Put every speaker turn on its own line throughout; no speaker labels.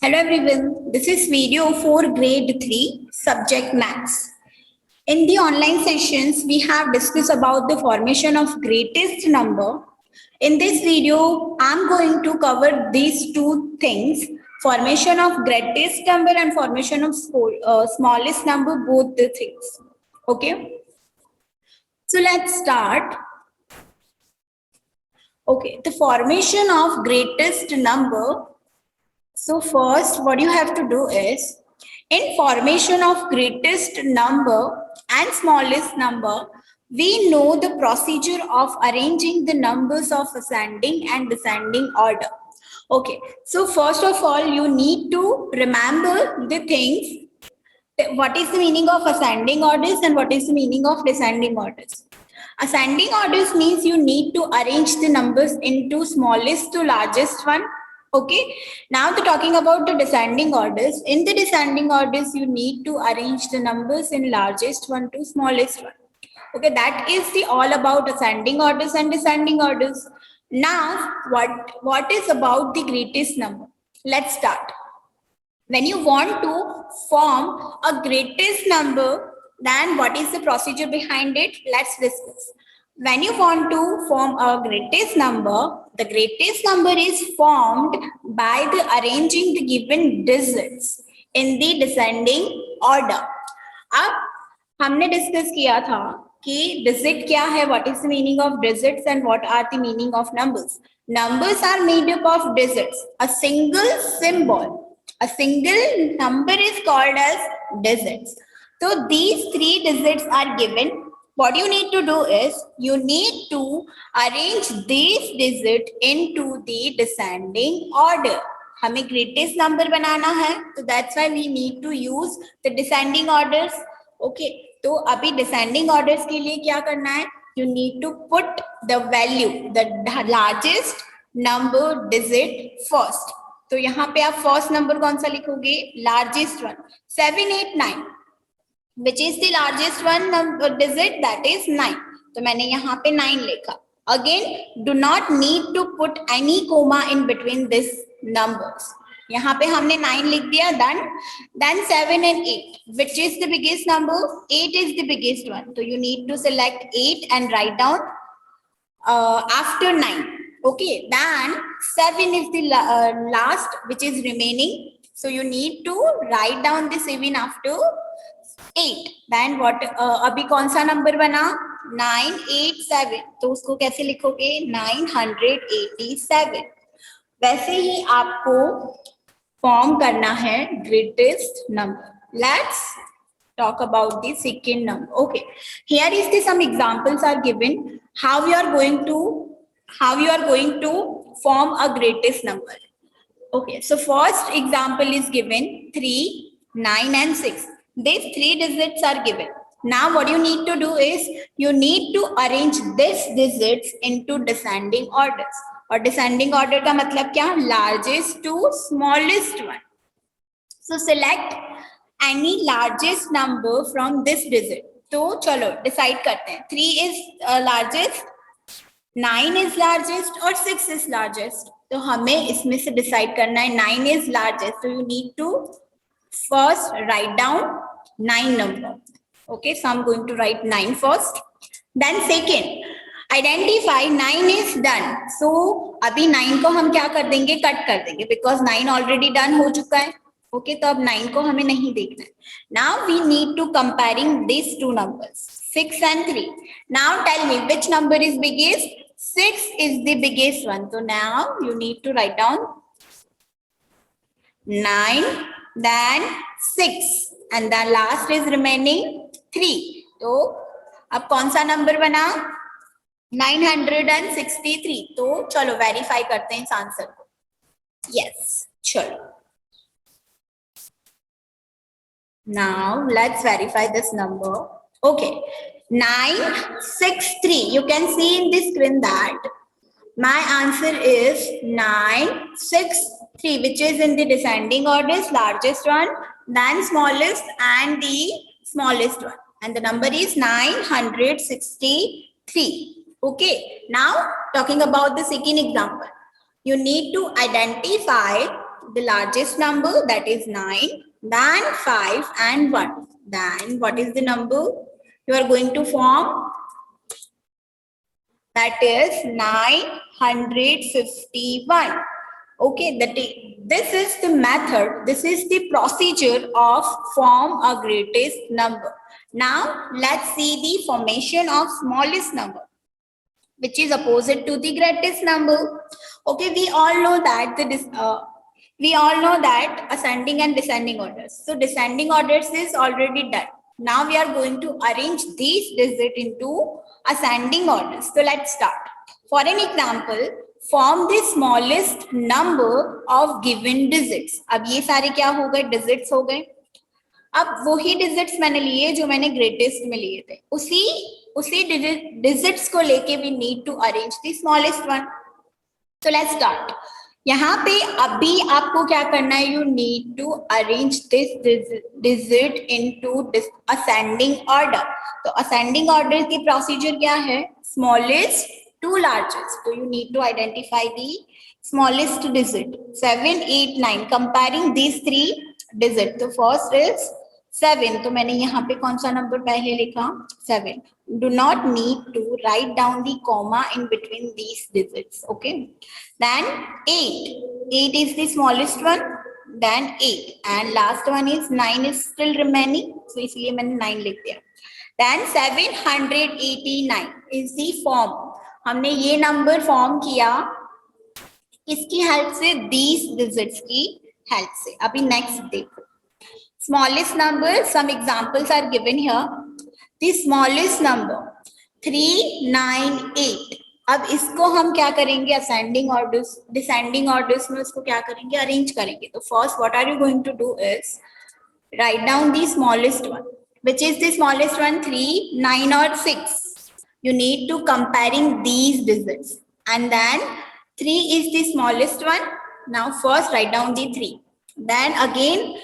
Hello everyone, this is video for grade 3 subject maths. In the online sessions, we have discussed about the formation of greatest number. In this video, I'm going to cover these two things, formation of greatest number and formation of smallest number, both the things. Okay, so let's start. Okay, the formation of greatest number. So first, what you have to do is, in formation of greatest number and smallest number, we know the procedure of arranging the numbers of ascending and descending order. Okay, so first of all, you need to remember the things. What is the meaning of ascending orders and what is the meaning of descending orders? Ascending orders means you need to arrange the numbers into smallest to largest one. Okay, now the talking about the descending orders. In the descending orders, you need to arrange the numbers in largest one to smallest one. Okay, that is the all about ascending orders and descending orders. Now, what is about the greatest number? Let's start. When you want to form a greatest number, then what is the procedure behind it? Let's discuss. When you want to form a greatest number, the greatest number is formed by the arranging the given digits in the descending order. अब हमने discuss किया था कि digit क्या है, what is the meaning of digits and what are the meaning of numbers. Numbers are made up of digits. A single symbol, a single number is called as digits. So these three digits are given. What you need to do is you need to arrange these digits into the descending order. हमें greatest number बनाना है, तो that's why we need to use the descending orders. Okay, तो अभी descending orders के लिए क्या करना है? You need to put the value, the largest number digit first. तो यहाँ पे आप first number कौन सा लिखोगे? Largest one, 789. Which is the largest one number digit? That is 9. तो मैंने यहाँ पे 9 लिखा. Again, do not need to put any comma in between these numbers. यहाँ पे हमने 9 लिख दिया. Then 7 and 8. Which is the biggest number? 8 is the biggest one. So you need to select 8 and write down after 9. Okay. Then 7 is the last, which is remaining. So you need to write down the 7 after 8. Then what? अभी कौन सा number बना? 987. तो उसको कैसे लिखोगे? 987. वैसे ही आपको फॉर्म करना है greatest number. Let's talk about the second number. Okay, here is the some examples are given how you are going to form a greatest number. Okay, so first example is given 3, 9 and 6. These three digits are given. Now what you need to do is you need to arrange these digits into descending orders. और descending order का मतलब क्या? Largest to smallest one. So select any largest number from this digit. तो चलो decide करते हैं. 3 is largest, 9 is largest और 6 is largest. तो हमें इसमें से decide करना है 9 is largest. So you need to first write down 9 number. Okay, so I'm going to write 9 first. Then second, identify 9 is done. So अभी 9 को हम क्या कर देंगे? कट कर देंगे because 9 already done हो चुका है. Okay, तो अब 9 को हमें नहीं देखना है. Now we need to comparing these two numbers, 6 and 3. Now tell me which number is biggest? 6 is the biggest one. So now you need to write down 9, then 6. And the last is remaining 3. तो अब कौन सा number बना? 963. तो चलो verify करते हैं इस आंसर को. यस, चलो. Now let's verify this number. Okay, 963. You can see in the screen that my answer is 963, which is in the descending order, largest one, then smallest and the smallest one. And the number is 963. Okay. Now talking about the second example. You need to identify the largest number, that is 9, then 5 and 1. Then what is the number you are going to form? That is 951. Okay, this is the method, this is the procedure of form a greatest number. Now let's see the formation of smallest number, which is opposite to the greatest number. Okay, we all know that ascending and descending orders. So descending orders is already done. Now we are going to arrange these digits into ascending orders. So let's start. For an example, form the smallest number of given digits. अब ये सारे क्या हो गए? Digits हो गए. अब वही digits मैंने लिए जो मैंने greatest में लिए थे. उसी digits को लेके we need to arrange the smallest one. So let's start. यहाँ पे अभी आपको क्या करना है? You need to arrange this digit into this ascending order. तो ascending order की procedure क्या है? Smallest to largest. So you need to identify the smallest digit. 7, 8, 9. Comparing these three digits. So first is 7. तो मैंने यहाँ पे कौन सा नंबर पहले लिखा? 7. Do not need to write down the comma in between these digits. Okay. Then 8. 8 is the smallest one. Then 8. And last one is 9 is still remaining. So इसलिए मैंने 9 लिख दिया. Then 789 is the form. हमने ये number form किया किसकी help से? These digits की help से. अभी next देखो. Smallest number, some examples are given here. The smallest number 398. अब इसको हम क्या करेंगे? Ascending orders, descending orders में इसको क्या करेंगे? Arrange करेंगे. तो first what are you going to do is write down the smallest one. Which is the smallest one? 3, 9 or 6. You need to comparing these digits. And then 3 is the smallest one. Now first write down the 3. Then again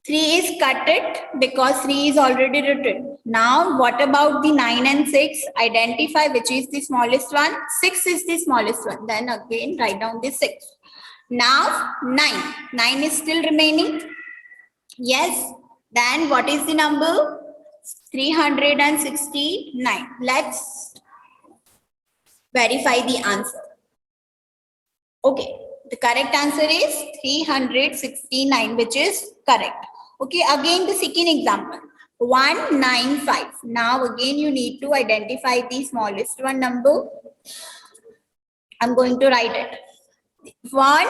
3 is cut it because 3 is already written. Now what about the 9 and 6? Identify which is the smallest one. 6 is the smallest one. Then again write down the 6. Now 9. 9 is still remaining. Yes. Then what is the number? 369. Let's verify the answer. Okay. The correct answer is 369, which is correct. Okay, again the second example, 195. Now again you need to identify the smallest one number. I'm going to write it. 1,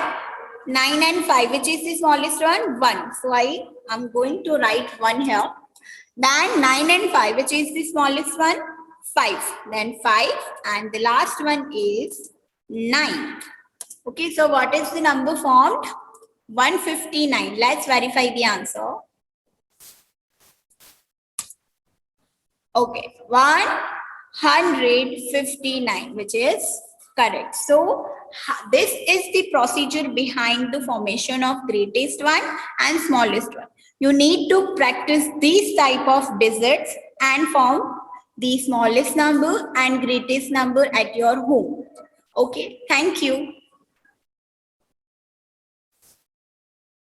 9 and 5, which is the smallest one? 1. So I'm going to write 1 here. Then 9 and 5, which is the smallest one? 5. Then 5 and the last one is 9. Okay, so what is the number formed? 159. Let's verify the answer. Okay, 159, which is correct. So this is the procedure behind the formation of greatest one and smallest one. You need to practice these type of digits and form the smallest number and greatest number at your home. Okay, thank you.